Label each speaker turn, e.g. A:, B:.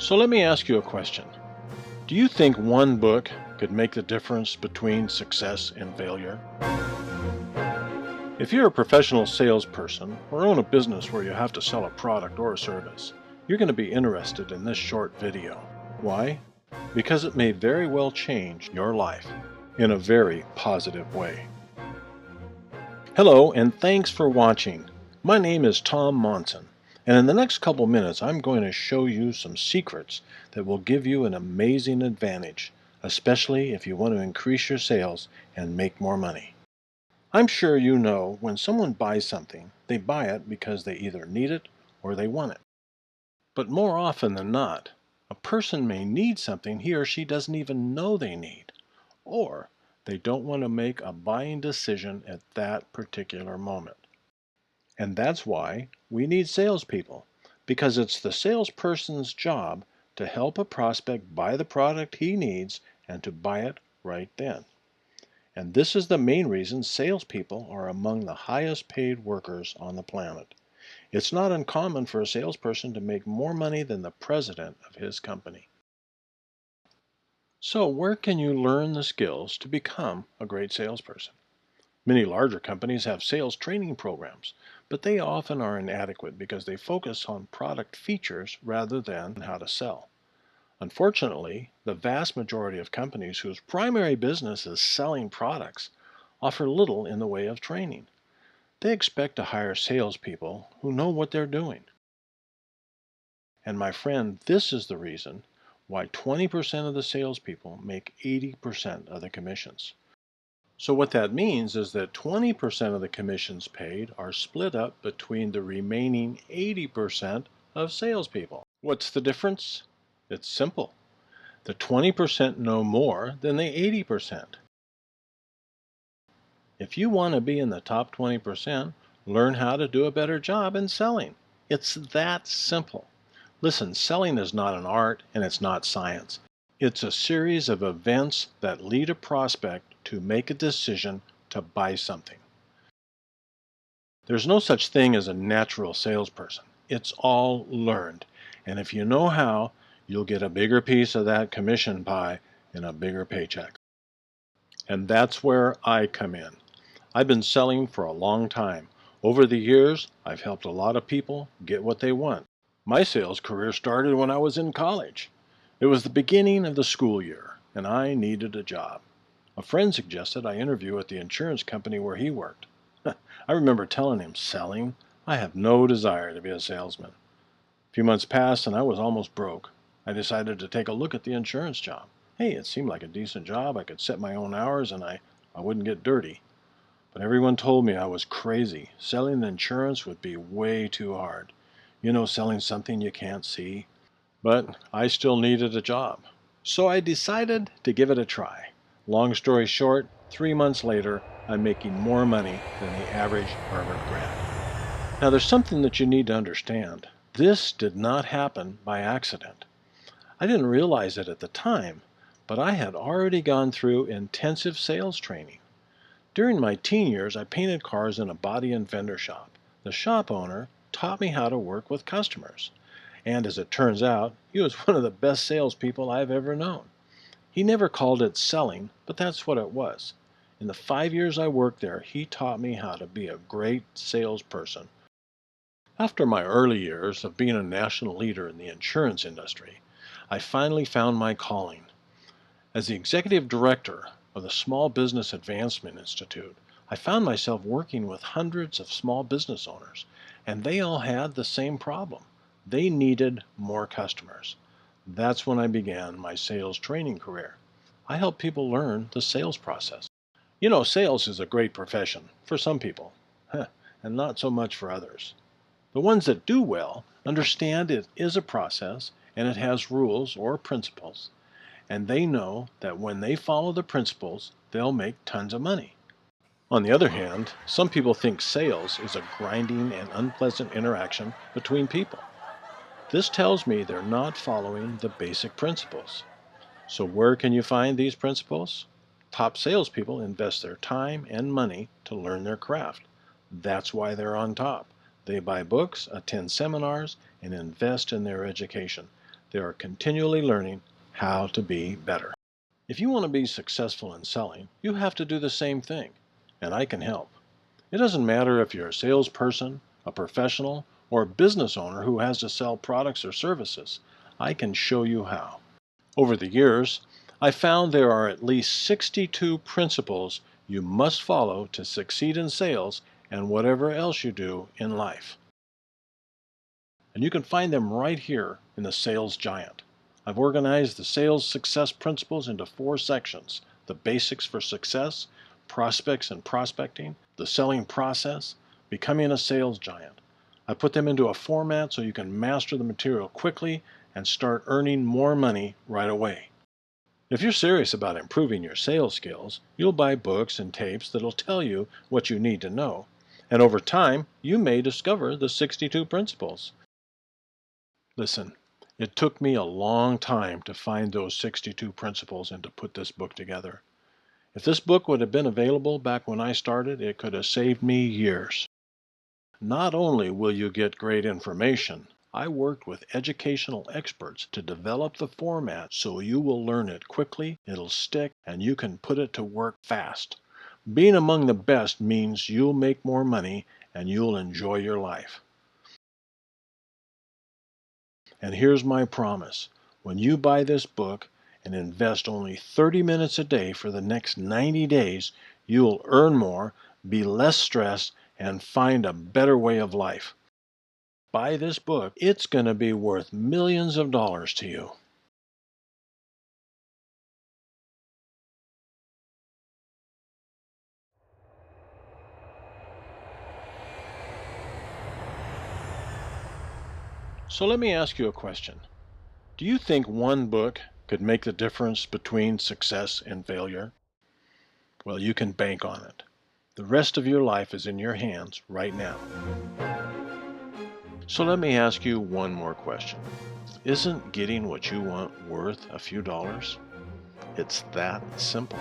A: So let me ask you a question. Do you think one book could make the difference between success and failure? If you're a professional salesperson or own a business where you have to sell a product or a service, you're going to be interested in this short video. Why? Because it may very well change your life in a very positive way. Hello, and thanks for watching. My name is Tom Monson, and in the next couple minutes I'm going to show you some secrets that will give you an amazing advantage, especially if you want to increase your sales and make more money. I'm sure you know when someone buys something, they buy it because they either need it or they want it. But more often than not, a person may need something he or she doesn't even know they need, or they don't want to make a buying decision at that particular moment. And that's why we need salespeople, because it's the salesperson's job to help a prospect buy the product he needs and to buy it right then. And this is the main reason salespeople are among the highest paid workers on the planet. It's not uncommon for a salesperson to make more money than the president of his company. So where can you learn the skills to become a great salesperson? Many larger companies have sales training programs, but they often are inadequate because they focus on product features rather than how to sell. Unfortunately, the vast majority of companies whose primary business is selling products offer little in the way of training. They expect to hire salespeople who know what they're doing. And my friend, this is the reason why 20% of the salespeople make 80% of the commissions. So what that means is that 20% of the commissions paid are split up between the remaining 80% of salespeople. What's the difference? It's simple. The 20% know more than the 80%. If you want to be in the top 20%, learn how to do a better job in selling. It's that simple. Listen, selling is not an art and it's not science. It's a series of events that lead a prospect to make a decision to buy something. There's no such thing as a natural salesperson. It's all learned. And if you know how, you'll get a bigger piece of that commission pie and a bigger paycheck. And that's where I come in. I've been selling for a long time. Over the years, I've helped a lot of people get what they want. My sales career started when I was in college. It was the beginning of the school year, and I needed a job. A friend suggested I interview at the insurance company where he worked. I remember telling him, selling? I have no desire to be a salesman. A few months passed and I was almost broke. I decided to take a look at the insurance job. Hey, it seemed like a decent job. I could set my own hours and I wouldn't get dirty. But everyone told me I was crazy. Selling insurance would be way too hard. You know, selling something you can't see. But I still needed a job. So I decided to give it a try. Long story short, 3 months later, I'm making more money than the average Harvard grad. Now there's something that you need to understand. This did not happen by accident. I didn't realize it at the time, but I had already gone through intensive sales training. During my teen years, I painted cars in a body and fender shop. The shop owner taught me how to work with customers. And as it turns out, he was one of the best salespeople I've ever known. He never called it selling, but that's what it was. In the 5 years I worked there, he taught me how to be a great salesperson. After my early years of being a national leader in the insurance industry, I finally found my calling. As the executive director of the Small Business Advancement Institute, I found myself working with hundreds of small business owners, and they all had the same problem. They needed more customers. That's when I began my sales training career. I help people learn the sales process. You know, sales is a great profession for some people, and not so much for others. The ones that do well understand it is a process and it has rules or principles, and they know that when they follow the principles, they'll make tons of money. On the other hand, some people think sales is a grinding and unpleasant interaction between people. This tells me they're not following the basic principles. So where can you find these principles? Top salespeople invest their time and money to learn their craft. That's why they're on top. They buy books, attend seminars, and invest in their education. They are continually learning how to be better. If you want to be successful in selling, you have to do the same thing, and I can help. It doesn't matter if you're a salesperson, a professional, or a business owner who has to sell products or services. I can show you how. Over the years, I found there are at least 62 principles you must follow to succeed in sales and whatever else you do in life. And you can find them right here in the Sales Giant. I've organized the sales success principles into 4 sections: the basics for success, prospects and prospecting, the selling process, becoming a sales giant. I put them into a format so you can master the material quickly and start earning more money right away. If you're serious about improving your sales skills, you'll buy books and tapes that'll tell you what you need to know. And over time, you may discover the 62 principles. Listen, it took me a long time to find those 62 principles and to put this book together. If this book would have been available back when I started, it could have saved me years. Not only will you get great information, I worked with educational experts to develop the format so you will learn it quickly, it'll stick, and you can put it to work fast. Being among the best means you'll make more money and you'll enjoy your life. And here's my promise. When you buy this book and invest only 30 minutes a day for the next 90 days, you'll earn more, be less stressed, and find a better way of life. Buy this book. It's going to be worth millions of dollars to you. So let me ask you a question. Do you think one book could make the difference between success and failure? Well, you can bank on it. The rest of your life is in your hands right now. So let me ask you one more question. Isn't getting what you want worth a few dollars? It's that simple.